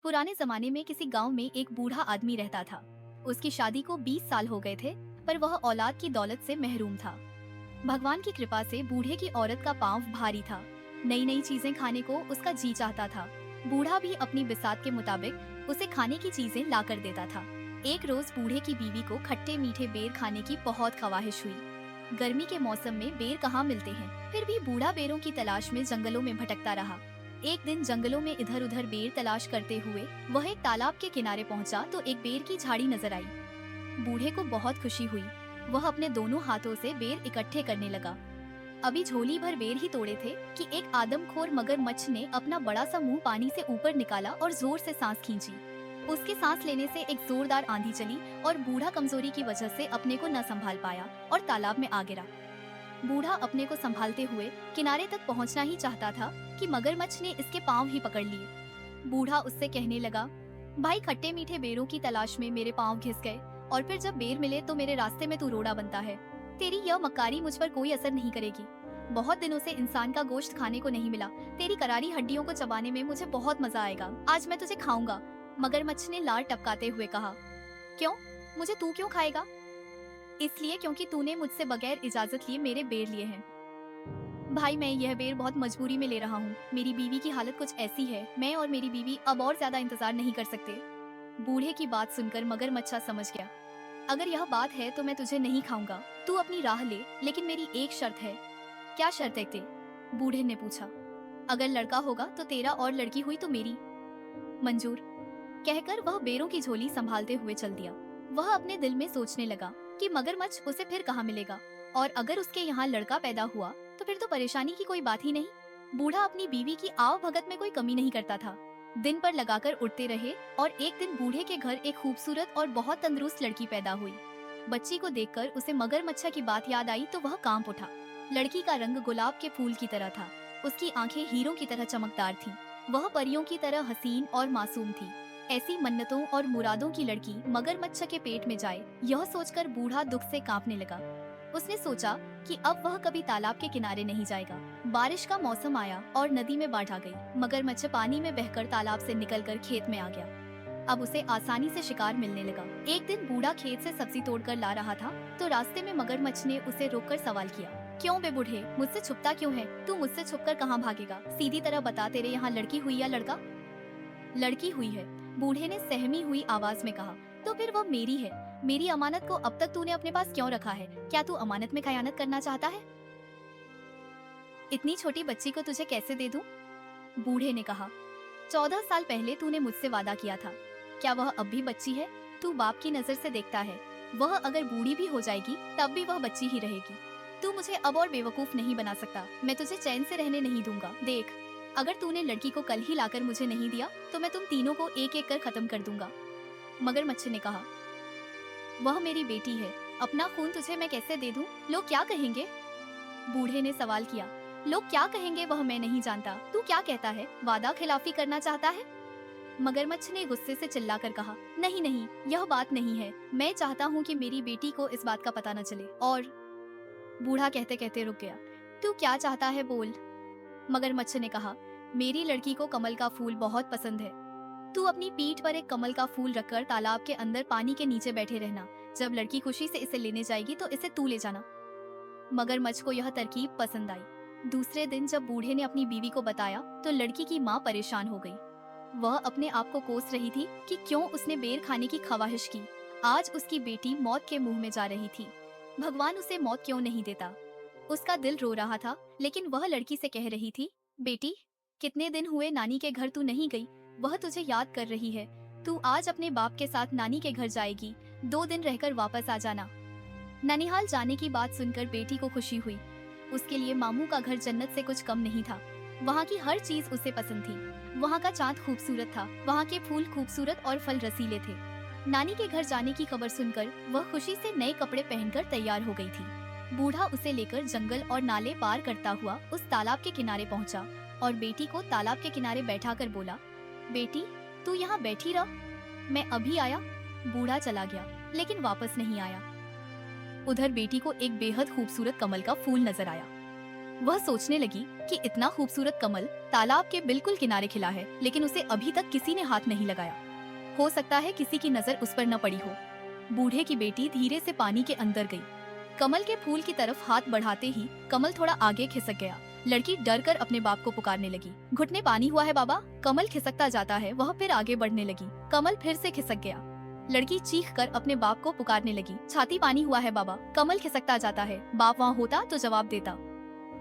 पुराने जमाने में किसी गांव में एक बूढ़ा आदमी रहता था। उसकी शादी को 20 साल हो गए थे, पर वह औलाद की दौलत से महरूम था। भगवान की कृपा से बूढ़े की औरत का पांव भारी था। नई नई चीजें खाने को उसका जी चाहता था। बूढ़ा भी अपनी बिसात के मुताबिक उसे खाने की चीजें ला कर देता था। एक रोज बूढ़े की बीवी को खट्टे मीठे बेर खाने की बहुत ख्वाहिश हुई। गर्मी के मौसम में बेर कहाँ मिलते हैं, फिर भी बूढ़ा बेरों की तलाश में जंगलों में भटकता रहा। एक दिन जंगलों में इधर उधर बेर तलाश करते हुए वह एक तालाब के किनारे पहुंचा तो एक बेर की झाड़ी नजर आई। बूढ़े को बहुत खुशी हुई। वह अपने दोनों हाथों से बेर इकट्ठे करने लगा। अभी झोली भर बेर ही तोड़े थे कि एक आदमखोर मगरमच्छ ने अपना बड़ा सा मुंह पानी से ऊपर निकाला और जोर से सांस खींची। उसके सांस लेने से एक जोरदार आंधी चली और बूढ़ा कमजोरी की वजह से अपने को न संभाल पाया और तालाब में आ गिरा। बूढ़ा अपने को संभालते हुए किनारे तक पहुंचना ही चाहता था कि मगरमच्छ ने इसके पांव ही पकड़ लिए। बूढ़ा उससे कहने लगा, भाई खट्टे मीठे बेरों की तलाश में मेरे पांव घिस गए और फिर जब बेर मिले तो मेरे रास्ते में तू रोड़ा बनता है। तेरी यह मक्कारी मुझ पर कोई असर नहीं करेगी। बहुत दिनों से इंसान का गोश्त खाने को नहीं मिला। तेरी करारी हड्डियों को चबाने में मुझे बहुत मजा आएगा। आज मैं तुझे खाऊंगा। मगरमच्छ ने लार टपकाते हुए कहा। क्यों? मुझे तू क्यों खाएगा? इसलिए क्योंकि तूने मुझसे बगैर इजाजत लिए मेरे बेर लिए हैं। भाई मैं यह बेर बहुत मजबूरी में ले रहा हूँ। मेरी बीवी की हालत कुछ ऐसी है, मैं और मेरी बीवी अब और ज्यादा इंतजार नहीं कर सकते। बूढ़े की बात सुनकर मगरमच्छा समझ गया। अगर यह बात है तो मैं तुझे नहीं खाऊंगा। तू अपनी राह ले, लेकिन मेरी एक शर्त है। क्या शर्त है ते? बूढ़े ने पूछा। अगर लड़का होगा तो तेरा और लड़की हुई तो मेरी। मंजूर, कहकर वह बेरों की झोली संभालते हुए चल दिया। वह अपने दिल में सोचने लगा कि मगरमच्छ उसे फिर कहाँ मिलेगा, और अगर उसके यहाँ लड़का पैदा हुआ तो फिर तो परेशानी की कोई बात ही नहीं। बूढ़ा अपनी बीवी की आव भगत में कोई कमी नहीं करता था। दिन पर लगाकर उड़ते रहे और एक दिन बूढ़े के घर एक खूबसूरत और बहुत तंदुरुस्त लड़की पैदा हुई। बच्ची को देखकर उसे मगरमच्छा की बात याद आई तो वह कांप उठा। लड़की का रंग गुलाब के फूल की तरह था। उसकी आंखें हीरों की तरह चमकदार थीं। वह परियों की तरह हसीन और मासूम थी। ऐसी मन्नतों और मुरादों की लड़की मगरमच्छ के पेट में जाए, यह सोचकर बूढ़ा दुख से कांपने लगा। उसने सोचा कि अब वह कभी तालाब के किनारे नहीं जाएगा। बारिश का मौसम आया और नदी में बाढ़ आ गई। मगरमच्छ पानी में बहकर तालाब से निकलकर खेत में आ गया। अब उसे आसानी से शिकार मिलने लगा। एक दिन बूढ़ा खेत से सब्जी तोड़कर ला रहा था तो रास्ते में मगरमच्छ ने उसे रोककर सवाल किया। क्यों बे बूढ़े, मुझसे छुपता क्यों है? तू मुझसे छुपकर कहाँ भागेगा? सीधी तरह बता, तेरे यहाँ लड़की हुई या लड़का? लड़की हुई है, बूढ़े ने सहमी हुई आवाज में कहा। तो फिर वह मेरी है। मेरी अमानत को अब तक तूने अपने पास क्यों रखा है? क्या तू अमानत में खयानत करना चाहता है? इतनी छोटी बच्ची को तुझे कैसे दे दूं? बूढ़े ने कहा। 14 साल पहले तूने मुझसे वादा किया था। क्या वह अब भी बच्ची है? तू बाप की नजर से देखता है। वह अगर बूढ़ी भी हो जाएगी तब भी वह बच्ची ही रहेगी। तू मुझे अब और बेवकूफ नहीं बना सकता। मैं तुझे चैन से रहने नहीं दूंगा। देख, अगर तूने लड़की को कल ही लाकर मुझे नहीं दिया तो मैं तुम तीनों को एक एक कर खत्म कर दूंगा। मगरमच्छ ने कहा। वह मेरी बेटी है। अपना खून तुझे मैं कैसे दे दूं? लोग क्या कहेंगे? बूढ़े ने सवाल किया। लोग क्या कहेंगे वह मैं नहीं जानता। तू क्या कहता है? वादा खिलाफी करना चाहता है? मगरमच्छ ने गुस्से से चिल्लाकर कहा। नहीं नहीं, यह बात नहीं है। मैं चाहता हूँ कि मेरी बेटी को इस बात का पता न चले। और बूढ़ा कहते कहते रुक गया। तू क्या चाहता है, बोल। मगरमच्छ ने कहा। मेरी लड़की को कमल का फूल बहुत पसंद है। तू अपनी पीठ पर एक कमल का फूल रखकर तालाब के अंदर पानी के नीचे बैठे रहना। जब लड़की खुशी से इसे लेने जाएगी तो इसे तू ले जाना। मगरमच्छ को यह तरकीब पसंद आई। दूसरे दिन जब बूढ़े ने अपनी बीवी को बताया तो लड़की की माँ परेशान हो गई। वह अपने आप को कोस रही थी कि क्यों उसने बेर खाने की ख्वाहिश की। आज उसकी बेटी मौत के मुंह में जा रही थी। भगवान उसे मौत क्यों नहीं देता? उसका दिल रो रहा था, लेकिन वह लड़की से कह रही थी, बेटी, कितने दिन हुए नानी के घर तू नहीं गई। वह तुझे याद कर रही है। तू आज अपने बाप के साथ नानी के घर जाएगी। 2 दिन रहकर वापस आ जाना। ननिहाल जाने की बात सुनकर बेटी को खुशी हुई। उसके लिए मामू का घर जन्नत से कुछ कम नहीं था। वहाँ की हर चीज उसे पसंद थी। वहाँ का चाँद खूबसूरत था। वहाँ के फूल खूबसूरत और फल रसीले थे। नानी के घर जाने की खबर सुनकर वह खुशी से नए कपड़े पहनकर तैयार हो गई थी। बूढ़ा उसे लेकर जंगल और नाले पार करता हुआ उस तालाब के किनारे पहुँचा और बेटी को तालाब के किनारे बैठाकर बोला, बेटी, तू यहाँ बैठी रह, मैं अभी आया। बूढ़ा चला गया, लेकिन वापस नहीं आया। उधर बेटी को एक बेहद खूबसूरत कमल का फूल नजर आया। वह सोचने लगी कि इतना खूबसूरत कमल तालाब के बिल्कुल किनारे खिला है, लेकिन उसे अभी तक किसी ने हाथ नहीं लगाया। हो सकता है किसी की नजर उस पर न पड़ी हो। बूढ़े की बेटी धीरे से पानी के अंदर गई। कमल के फूल की तरफ हाथ बढ़ाते ही कमल थोड़ा आगे खिसक गया। लड़की डर कर अपने बाप को पुकारने लगी, घुटने पानी हुआ है बाबा। कमल खिसकता जाता है, वह फिर आगे बढ़ने लगी। कमल फिर से खिसक गया। लड़की चीख कर अपने बाप को पुकारने लगी, छाती पानी हुआ है बाबा। कमल खिसकता जाता है। बाप वहाँ होता तो जवाब देता।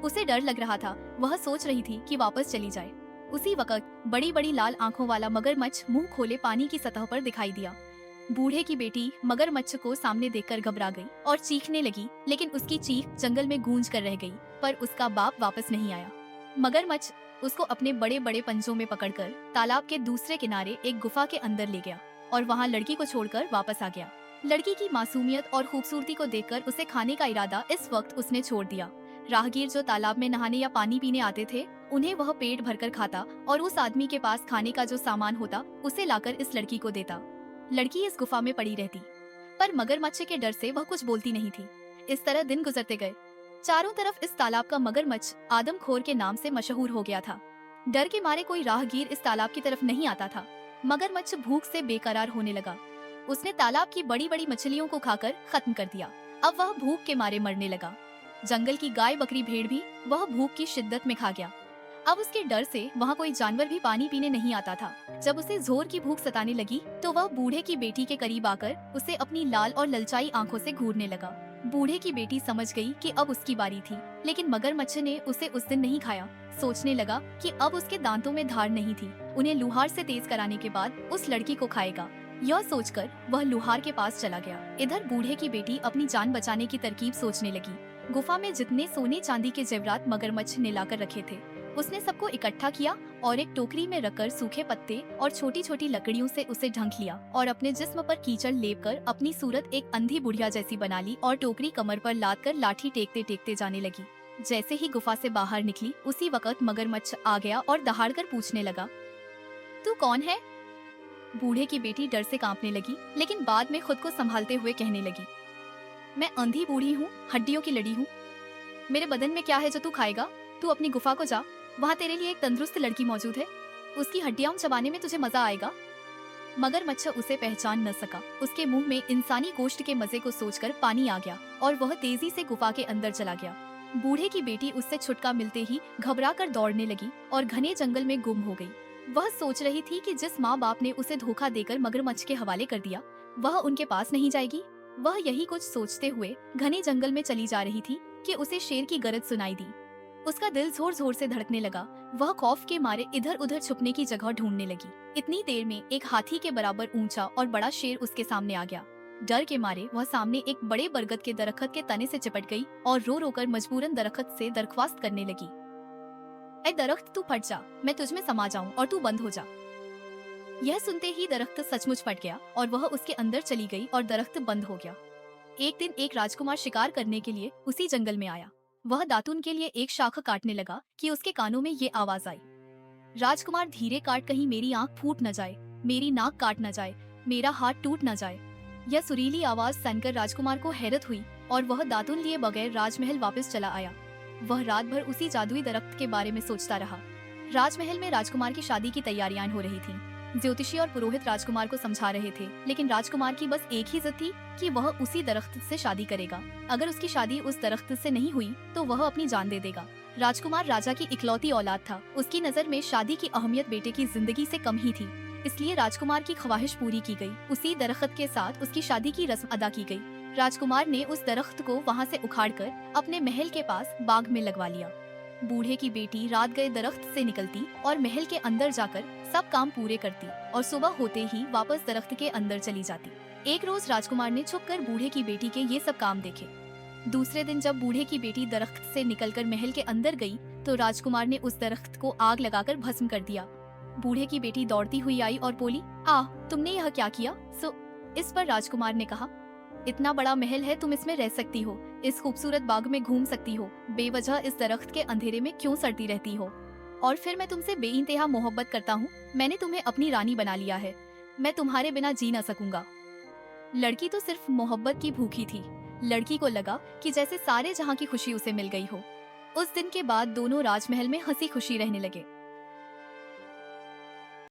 उसे डर लग रहा था। वह सोच रही थी कि वापस चली जाए। उसी वक्त बड़ी बड़ी लाल आंखों वाला मगरमच्छ मुंह खोले पानी की सतह पर दिखाई दिया। बूढ़े की बेटी मगरमच्छ को सामने देखकर घबरा गई और चीखने लगी, लेकिन उसकी चीख जंगल में गूंज कर रह गई। पर उसका बाप वापस नहीं आया। मगरमच्छ उसको अपने बड़े बड़े पंजों में पकड़कर तालाब के दूसरे किनारे एक गुफा के अंदर ले गया और वहाँ लड़की को छोड़कर वापस आ गया। लड़की की मासूमियत और खूबसूरती को देखकर उसे खाने का इरादा इस वक्त उसने छोड़ दिया। राहगीर जो तालाब में नहाने या पानी पीने आते थे, उन्हें वह पेट भरकर खाता और उस आदमी के पास खाने का जो सामान होता उसे लाकर इस लड़की को देता। लड़की इस गुफा में पड़ी रहती, पर मगरमच्छ के डर से वह कुछ बोलती नहीं थी। इस तरह दिन गुजरते गए। चारों तरफ इस तालाब का मगरमच्छ आदमखोर के नाम से मशहूर हो गया था। डर के मारे कोई राहगीर इस तालाब की तरफ नहीं आता था। मगरमच्छ भूख से बेकरार होने लगा। उसने तालाब की बड़ी बड़ी मछलियों को खाकर खत्म कर दिया। अब वह भूख के मारे मरने लगा। जंगल की गाय बकरी भेड़ भी वह भूख की शिद्दत में खा गया। अब उसके डर से वहाँ कोई जानवर भी पानी पीने नहीं आता था। जब उसे जोर की भूख सताने लगी तो वह बूढ़े की बेटी के करीब आकर उसे अपनी लाल और ललचाई आंखों से घूरने लगा। बूढ़े की बेटी समझ गई कि अब उसकी बारी थी, लेकिन मगरमच्छ ने उसे उस दिन नहीं खाया। सोचने लगा कि अब उसके दांतों में धार नहीं थी, उन्हें लुहार से तेज कराने के बाद उस लड़की को खाएगा। यह सोचकर वह लुहार के पास चला गया। इधर बूढ़े की बेटी अपनी जान बचाने की तरकीब सोचने लगी। गुफा में जितने सोने चांदी के जेवरात मगरमच्छ ने लाकर रखे थे, उसने सबको इकट्ठा किया और एक टोकरी में रखकर सूखे पत्ते और छोटी छोटी लकड़ियों से उसे ढंक लिया और अपने जिस्म पर कीचड़ लेपकर अपनी सूरत एक अंधी बुढ़िया जैसी बना ली और टोकरी कमर पर लाद कर लाठी टेकते टेकते जाने लगी। जैसे ही गुफा से बाहर निकली, उसी वक्त मगरमच्छ आ गया और दहाड़कर पूछने लगा, तू कौन है? बूढ़े की बेटी डर से कांपने लगी, लेकिन बाद में खुद को संभालते हुए कहने लगी, मैं अंधी बूढ़ी हूँ, हड्डियों की लड़ी हूँ। मेरे बदन में क्या है जो तू खाएगा? तू अपनी गुफा को जा, वहाँ तेरे लिए एक तंदुरुस्त लड़की मौजूद है, उसकी हड्डियां चबाने में तुझे मजा आएगा। मगरमच्छ उसे पहचान न सका। उसके मुंह में इंसानी गोश्त के मजे को सोचकर पानी आ गया और वह तेजी से गुफा के अंदर चला गया। बूढ़े की बेटी उससे छुटका मिलते ही घबरा कर दौड़ने लगी और घने जंगल में गुम हो गई। वह सोच रही थी कि जिस माँ बाप ने उसे धोखा देकर मगरमच्छ के हवाले कर दिया, वह उनके पास नहीं जाएगी। वह यही कुछ सोचते हुए घने जंगल में चली जा रही थी कि उसे शेर की गरज सुनाई दी। उसका दिल जोर जोर से धड़कने लगा। वह खौफ के मारे इधर उधर छुपने की जगह ढूंढने लगी। इतनी देर में एक हाथी के बराबर ऊंचा और बड़ा शेर उसके सामने आ गया। डर के मारे वह सामने एक बड़े बरगद के दरख्त के तने से चिपट गई और रो रो कर मजबूरन दरख्त से दरख्वास्त करने लगी, ऐ दरख्त तू फट जा, मैं तुझमें समा जाऊं और तू बंद हो जा। यह सुनते ही दरख्त सचमुच फट गया और वह उसके अंदर चली गई और दरख्त बंद हो गया। एक दिन एक राजकुमार शिकार करने के लिए उसी जंगल में आया। वह दातून के लिए एक शाख काटने लगा कि उसके कानों में ये आवाज आई, राजकुमार धीरे काट, कहीं मेरी आंख फूट न जाए, मेरी नाक काट न जाए, मेरा हाथ टूट न जाए। यह सुरीली आवाज सुनकर राजकुमार को हैरत हुई और वह दातून लिए बगैर राजमहल वापस चला आया। वह रात भर उसी जादुई दरख्त के बारे में सोचता रहा। राजमहल में राजकुमार की शादी की तैयारियां हो रही थीं। ज्योतिषी और पुरोहित राजकुमार को समझा रहे थे, लेकिन राजकुमार की बस एक ही जिद थी कि वह उसी दरख्त से शादी करेगा। अगर उसकी शादी उस दरख्त से नहीं हुई तो वह अपनी जान दे देगा। राजकुमार राजा की इकलौती औलाद था। उसकी नजर में शादी की अहमियत बेटे की जिंदगी से कम ही थी, इसलिए राजकुमार की ख्वाहिश पूरी की गई। उसी दरख्त के साथ उसकी शादी की रस्म अदा की गई। राजकुमार ने उस दरख्त को वहाँ से उखाड़कर अपने महल के पास बाग में लगवा लिया। बूढ़े की बेटी रात गए दरख्त से निकलती और महल के अंदर जाकर सब काम पूरे करती और सुबह होते ही वापस दरख्त के अंदर चली जाती। एक रोज राजकुमार ने छुपकर बूढ़े की बेटी के ये सब काम देखे। दूसरे दिन जब बूढ़े की बेटी दरख्त से निकलकर महल के अंदर गई तो राजकुमार ने उस दरख्त को आग लगाकर भस्म कर दिया। बूढ़े की बेटी दौड़ती हुई आई और बोली, तुमने यह क्या किया? इस पर राजकुमार ने कहा, इतना बड़ा महल है, तुम इसमें रह सकती हो, इस खूबसूरत बाग में घूम सकती हो, बेवजह इस दरख्त के अंधेरे में क्यों सड़ती रहती हो? और फिर मैं तुमसे बेइंतहा मोहब्बत करता हूँ, मैंने तुम्हें अपनी रानी बना लिया है, मैं तुम्हारे बिना जी ना सकूंगा। लड़की तो सिर्फ मोहब्बत की भूखी थी। लड़की को लगा कि जैसे सारे जहाँ की खुशी उसे मिल गई हो। उस दिन के बाद दोनों राजमहल में हंसी खुशी रहने लगे।